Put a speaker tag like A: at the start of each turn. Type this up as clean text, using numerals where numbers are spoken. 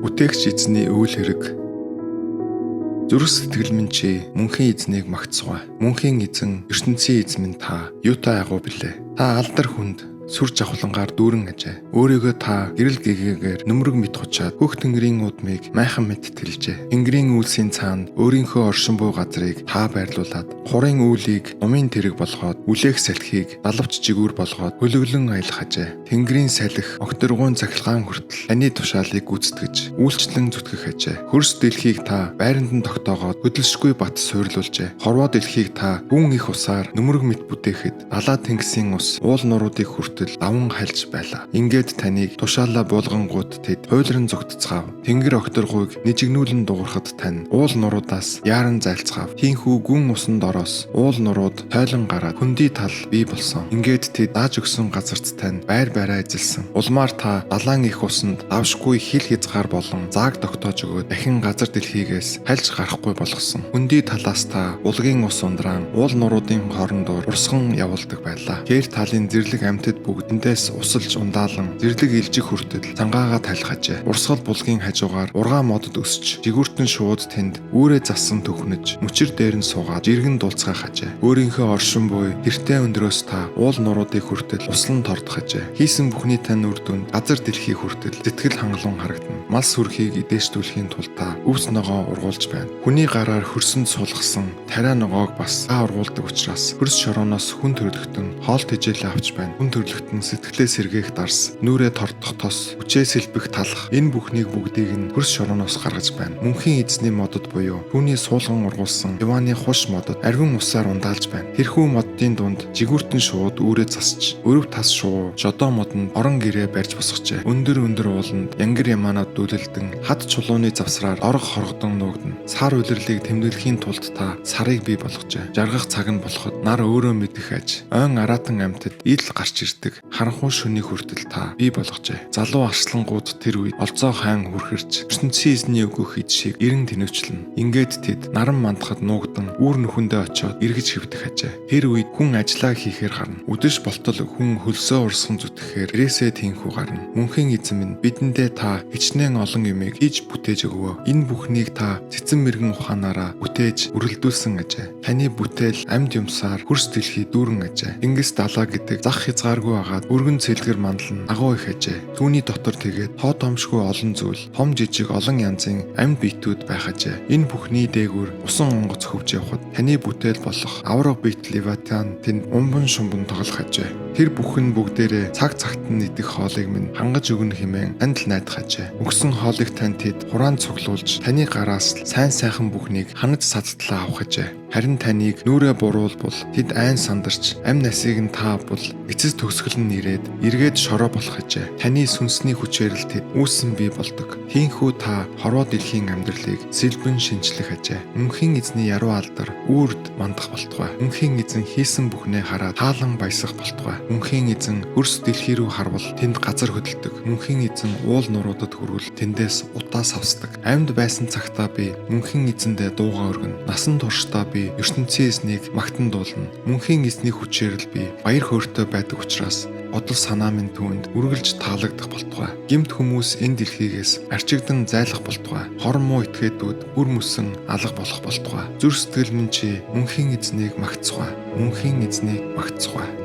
A: Бүтээгч эзний үйл хэрэг. Зүрх сэтгэл минь чи мөнхийн эзнийг магтсугай. Мөнхийн эзэн ертөнцийн эзэн минь та юутай агуу билээ. Та алдар хүнд сүр жавхлангаар дүүрэн ажээ. Өөрийгөө та гэрэл гэгээгээр нүмерэг мэд хучаад хөх тэнгэрийн удмыг майхан мэд тэлжээ. Тэнгэрийн үйлсийн цаанд өөрийнхөө оршин буй газрыг та байрлуулад хурын үүлийг умын тэрэг болгоод үлээх салхийг далавч жигүүр болгоод хөлөглөн аялах ажээ. Тэнгэрийн салхи огторгуун цахилгаан хүртэл таны тушаалыг гүйцэтгэж үйлчлэн зүтгэх ажээ. Хөрс дэлхийг та байранд нь тогтоогоод хөдөлшгүй бат суйрлуулжээ. Хорвоо дэлхийг та гүн их усаар нүмерэг мэд бүтээхэд далаа тэнгисийн ус уул нуруудыг даван хальж байлаа. Ингээд таныг тушаалаа буулгангууд тэд хуйлран зогтцгаав. Тэнгэр огторгуйг нижигнүүлэн дуурахад тань уул нуруудаас яаран зайлцгаав. Тийнхүү гүн усанд ороос уул нурууд тойлон гараад хөндөй тал бий болсон. Ингээд тэд дааж өгсөн газарт тань байр байраа эзэлсэн. Улмаар та далайн их усанд давшгүй хил хязгаар болон зааг тогтоож өгөөд дахин газар дэлхийгээс хальж гарахгүй болгосон. Хөндөй талаас та улгийн ус ундран уул нуруудын хоорондоор урсган явуулдаг байлаа. Хэр талын зэрлэг амьтад бүгдэндээс усалж ундаалan зэрлэг илжих хүртэл цангаагаа талхажээ. Урсгал булгийн хажуугаар ургаа модод өсч жигүүртэн шууд тэнд үүрээ зассан төхнөж мөчир дээр нь суугаад жиргэн дулцгаа хажээ. Өөрийнхөө оршин буй тэртээ өндрөөс та уул нуруудыг хүртэл услан тордох ажээ. Хийсэн бүхний тань үр дүнд газар дэлхий хүртэл сэтгэл хангалуун харагдана. Мал сүрхийг идээштүүлэхийн тулд та өвс ногоо ургуулж байна. Хүний гараар хөрсөнд сулгасан тариа ногоог бас ургуулдаг учраас хөрс шорооноос хүн төрлөختөн хоол тэжээлээ авч байна. Хүн төрлөختөн сэтгэлээ сэргээх дарс, нүрээ тордох тос, хүчээ сэлбэх талах энэ бүхнийг бүгдийг нь хөрс шорооноос гаргаж байна. Мөнхийн эзний модод буюу түүний суулган ургуулсан Явааны хуш модод арвин усаар ундаалж байна. Тэрхүү моддын дунд жигүүртэн шууд үүрээ засч, өрөв тас шуу, жодоо модонд орон гэрээ барьж босгожээ. Өндөр ууланд янгир ямаанууд дүүлэлдэн хад чулууны завсраар орох хоргодон нуугдана. Сар улирлыг тэмдэглэхийн тулд та сарыг бий болгожээ. Жаргах цаг нь болоход нар өөрөө мэдэх аж, ойн араатан амьтад ил гарч ирдэг. Харанхуй шөнийг хүртэл та бий болгожээ. Залуу арслангууд тэр үед олзоо хаан хүрхэрч ертөнцийн эзний өгөх ид шиг эрен тэнэвчлэн. Ингээд тэд наран мандахад нуугдан үүр нүхэндээ очиод эргэж хэвдэх ажээ. Тэр үед хүн ажиллаа хийхээр гарна. Үдэш болтол хүн хөлсөө урсган зүтгэхээр ирээсээ тийхүү гарна. Мөнхийн эзэн минь бидэндээ та хичнээн олон юмыг хийж бүтээж өгвөө. Энэ бүхнийг та цэцэн мэрэгэн ухаанаараа бүтээж үргэлдүүлсэн ажээ. Таны бүтээл амьд юмсаар хөрс дэлхий дүүрэн ажээ. Тэнгис далаа гэдэг зах хязгааргүй агаад өргөн цэлгэр мандал нь агуу их ажээ. Түүний дотор тэгээд тоо томшгүй олон зүйл, том жижиг олон янзын амьд биетүүд байх ажээ. Энэ бүхний дээгүүр усан онгоц хөвж явхад таны бүтээл болох авраг биет Левиатан тэнд умбан шумбан тоглох ажээ. Тэр бүхэн бүгдээрээ цаг цагт нь идэх хоолыг минь хангаж өгнө хэмээн танд л найдах ажээ. Өгсөн хоолыг тань тэд хураан цуглуулж таны гараас сайн сайхан бүхнийг ханаж садтлаа авах ажээ. Харин таныг нүрээ буруулбал тэд айн сандарч амь насыг нь таавал эцэс төгсгөл нь ирээд эргээд шороо болох ажээ. Таны сүнсний хүчээр л тэд үүсэн бий болдог. Тийхүү та хорвоо дэлхийн амьдралыг сэлбэн шинчлэх ажээ. Мөнхийн эзний яруу алдар үрд мандах болтугай. Мөнхийн эзэн хийсэн бүхнээ хараад таалан баясах болтугай. Мөнхийн эзэн хөрс дэлхий рүү харвал тэнд газар хөдөлдөг. Мөнхийн эзэн уул нуруудад хүрвэл тэндээс утаа савсдаг. Амьд байсан цагтаа би мөнхийн эзэндээ дуугаа өргөнө. Насан туршдаа би ертөнцийн эзнийг магтан дуулна. Мөнхийн эзний хүчээр л би баяр хөөртэй байдаг учраас бодол санаа минь түүнд үргэлж таалагдах болтугай. Гэмт хүмүүс энэ дэлхийгээс арчигдан зайлах болтугай. Хор муу этгээдүүд бүр мөсөн алга болох болтугай. Зүрх сэтгэл минь чи мөнхийн эзнийг магтсугай. Мөнхийн эзнийг магтсугай.